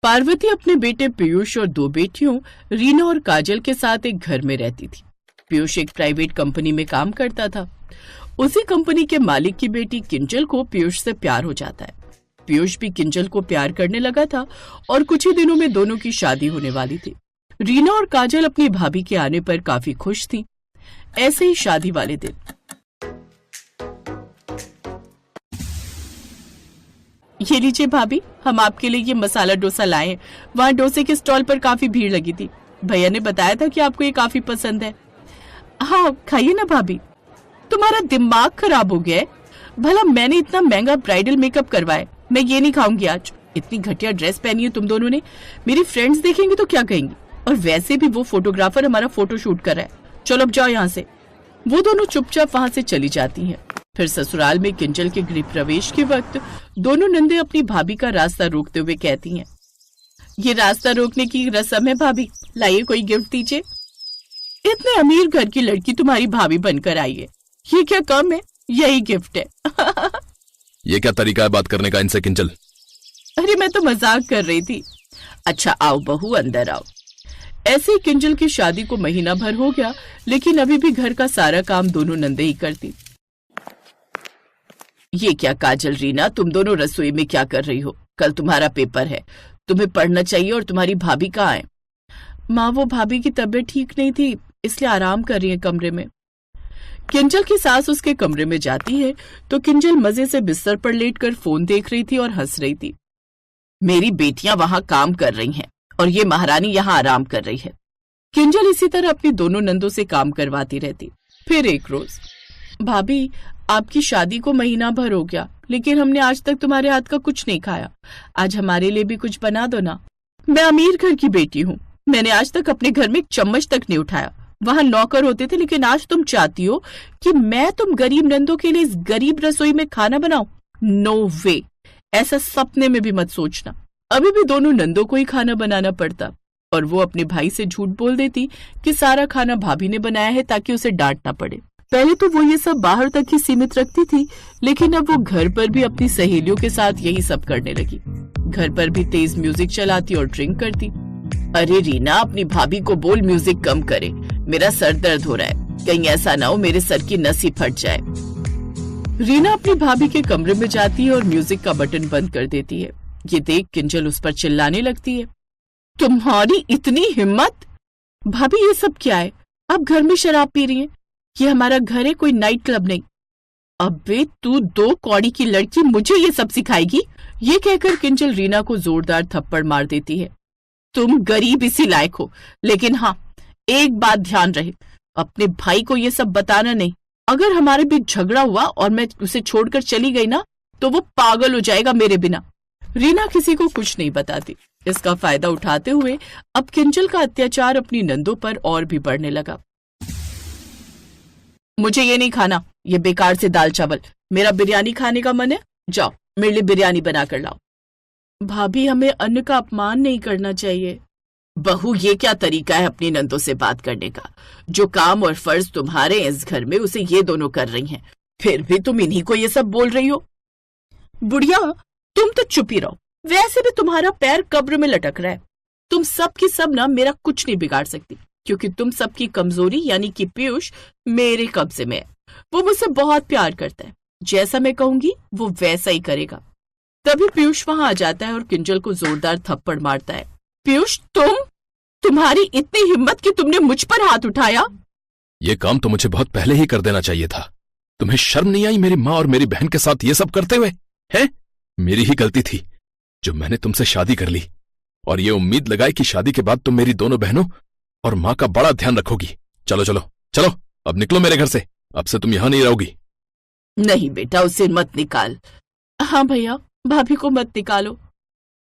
पार्वती अपने बेटे पीयूष और दो बेटियों रीना और काजल के साथ एक घर में रहती थी। पीयूष एक प्राइवेट कंपनी में काम करता था। उसी कंपनी के मालिक की बेटी किंजल को पीयूष से प्यार हो जाता है। पीयूष भी किंजल को प्यार करने लगा था और कुछ ही दिनों में दोनों की शादी होने वाली थी। रीना और काजल अपनी भाभी के आने पर काफी खुश थी। ऐसे ही शादी वाले दिन ये लीजिए भाभी, हम आपके लिए ये मसाला डोसा लाए हैं। वहाँ डोसे के स्टॉल पर काफी भीड़ लगी थी। भैया ने बताया था कि आपको ये काफी पसंद है। हाँ खाइए ना भाभी। तुम्हारा दिमाग खराब हो गया है? भला मैंने इतना महंगा ब्राइडल मेकअप करवाया, मैं ये नहीं खाऊंगी आज। इतनी घटिया ड्रेस पहनी है तुम दोनों ने, मेरी फ्रेंड्स देखेंगे तो क्या कहेंगी? और वैसे भी वो फोटोग्राफर हमारा फोटो शूट कर रहा है। चलो अब जाओ यहाँ से। वो दोनों चुपचाप वहाँ से चली जाती हैं। फिर ससुराल में किंजल के गृह प्रवेश के वक्त दोनों नंदे अपनी भाभी का रास्ता रोकते हुए कहती हैं, ये रास्ता रोकने की रस्म है भाभी, लाइए कोई गिफ्ट दीजिए। इतने अमीर घर की लड़की तुम्हारी भाभी बनकर आई है, ये क्या कम है? यही गिफ्ट है। ये क्या तरीका है बात करने का इनसे किंजल? अरे मैं तो मजाक कर रही थी। अच्छा आओ बहू, अंदर आओ। ऐसे ही किंजल की शादी को महीना भर हो गया, लेकिन अभी भी घर का सारा काम दोनों नंदे ही करती। ये क्या काजल, रीना, तुम दोनों रसोई में क्या कर रही हो? कल तुम्हारा पेपर है, तुम्हें पढ़ना चाहिए। और तुम्हारी भाभी कहाँ है? माँ, वो भाभी की तबीयत ठीक नहीं थी, इसलिए आराम कर रही है कमरे में। किंजल की सास उसके कमरे में जाती है तो किंजल मजे से बिस्तर पर लेटकर फोन देख रही थी और हंस रही थी। मेरी बेटियां वहां काम कर रही हैं और ये महारानी यहाँ आराम कर रही है। किंजल इसी तरह अपनी दोनों नंदों से काम करवाती रहती। फिर एक रोज, भाभी आपकी शादी को महीना भर हो गया, लेकिन हमने आज तक तुम्हारे हाथ का कुछ नहीं खाया। आज हमारे लिए भी कुछ बना दो ना। मैं अमीर घर की बेटी हूँ, मैंने आज तक अपने घर में एक चम्मच तक नहीं उठाया। वहाँ नौकर होते थे, लेकिन आज तुम चाहती हो कि मैं तुम गरीब नंदों के लिए इस गरीब रसोई में खाना बनाऊं? नो वे, ऐसा सपने में भी मत सोचना। अभी भी दोनों नंदों को ही खाना बनाना पड़ता और वो अपने भाई से झूठ बोल देती कि सारा खाना भाभी ने बनाया है ताकि उसे डांट ना पड़े। पहले तो वो ये सब बाहर तक ही सीमित रखती थी, लेकिन अब वो घर पर भी अपनी सहेलियों के साथ यही सब करने लगी। घर पर भी तेज म्यूजिक चलाती और ड्रिंक करती। अरे रीना, अपनी भाभी को बोल म्यूजिक कम करे, मेरा सर दर्द हो रहा है, कहीं ऐसा ना हो मेरे सर की नस ही फट जाए। रीना अपनी भाभी के कमरे में जाती है और म्यूजिक का बटन बंद कर देती है। ये देख किंजल उस पर चिल्लाने लगती है, तुम्हारी इतनी हिम्मत! भाभी ये सब क्या है? आप घर में शराब पी रही हैं? ये हमारा घर है, कोई नाइट क्लब नहीं। अबे तू दो कौड़ी की लड़की मुझे ये सब सिखाएगी? ये कहकर किंजल रीना को जोरदार थप्पड़ मार देती है। तुम गरीब इसी लायक हो, लेकिन हाँ एक बात ध्यान रहे, अपने भाई को ये सब बताना नहीं। अगर हमारे बीच झगड़ा हुआ और मैं उसे छोड़कर चली गई ना, तो वो पागल हो जाएगा मेरे बिना। रीना किसी को कुछ नहीं बताती। इसका फायदा उठाते हुए अब किंजल का अत्याचार अपनी नंदों पर और भी बढ़ने लगा। मुझे ये नहीं खाना, ये बेकार से दाल चावल। मेरा बिरयानी खाने का मन है, जाओ मेरे लिए बिरयानी बना कर लाओ। भाभी, हमें अन्न का अपमान नहीं करना चाहिए। बहू, ये क्या तरीका है अपनी नंदों से बात करने का? जो काम और फर्ज तुम्हारे इस घर में उसे ये दोनों कर रही हैं, फिर भी तुम इन्हीं को ये सब बोल रही हो। बुढ़िया, तुम तो चुप ही रहो, वैसे भी तुम्हारा पैर कब्र में लटक रहा है। तुम सब की सब ना मेरा कुछ नहीं बिगाड़ सकती, क्योंकि तुम सबकी कमजोरी यानी कि पीयूष मेरे कब्जे में है। वो मुझसे बहुत प्यार करता है, जैसा मैं कहूंगी वो वैसा ही करेगा। तभी पीयूष वहां आ जाता है और किंजल को जोरदार थप्पड़ मारता है। पीयूष, तुम्हारी इतनी हिम्मत कि तुमने मुझ पर हाथ उठाया? ये काम तो मुझे बहुत पहले ही कर देना चाहिए था। तुम्हें शर्म नहीं आई मेरी माँ और मेरी बहन के साथ ये सब करते हुए? है मेरी ही गलती थी जो मैंने तुमसे शादी कर ली और ये उम्मीद लगाई कि शादी के बाद तुम मेरी दोनों बहनों और माँ का बड़ा ध्यान रखोगी। चलो चलो चलो, अब निकलो मेरे घर से, अब से तुम यहां नहीं रहोगी। नहीं बेटा, उसे मत निकाल। हाँ भैया, भाभी को मत निकालो,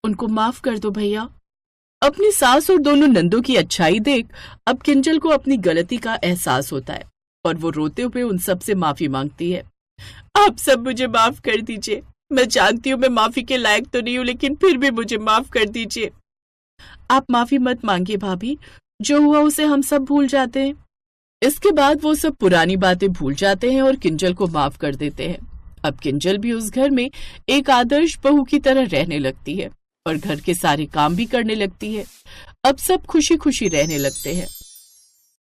उनको माफ कर दो भैया। अपनी सास और दोनों नंदों की अच्छाई देख अब किंजल को अपनी गलती का एहसास होता है और वो रोते हुए उन सब से माफी मांगती है। आप सब मुझे माफ कर दीजिए, मैं जानती हूँ मैं माफी के लायक तो नहीं हूँ, लेकिन फिर भी मुझे माफ कर दीजिए। आप माफी मत मांगिए भाभी, जो हुआ उसे हम सब भूल जाते हैं। इसके बाद वो सब पुरानी बातें भूल जाते हैं और किंजल को माफ कर देते हैं। अब किंजल भी उस घर में एक आदर्श बहू की तरह रहने लगती है और घर के सारे काम भी करने लगती है। अब सब खुशी खुशी रहने लगते हैं।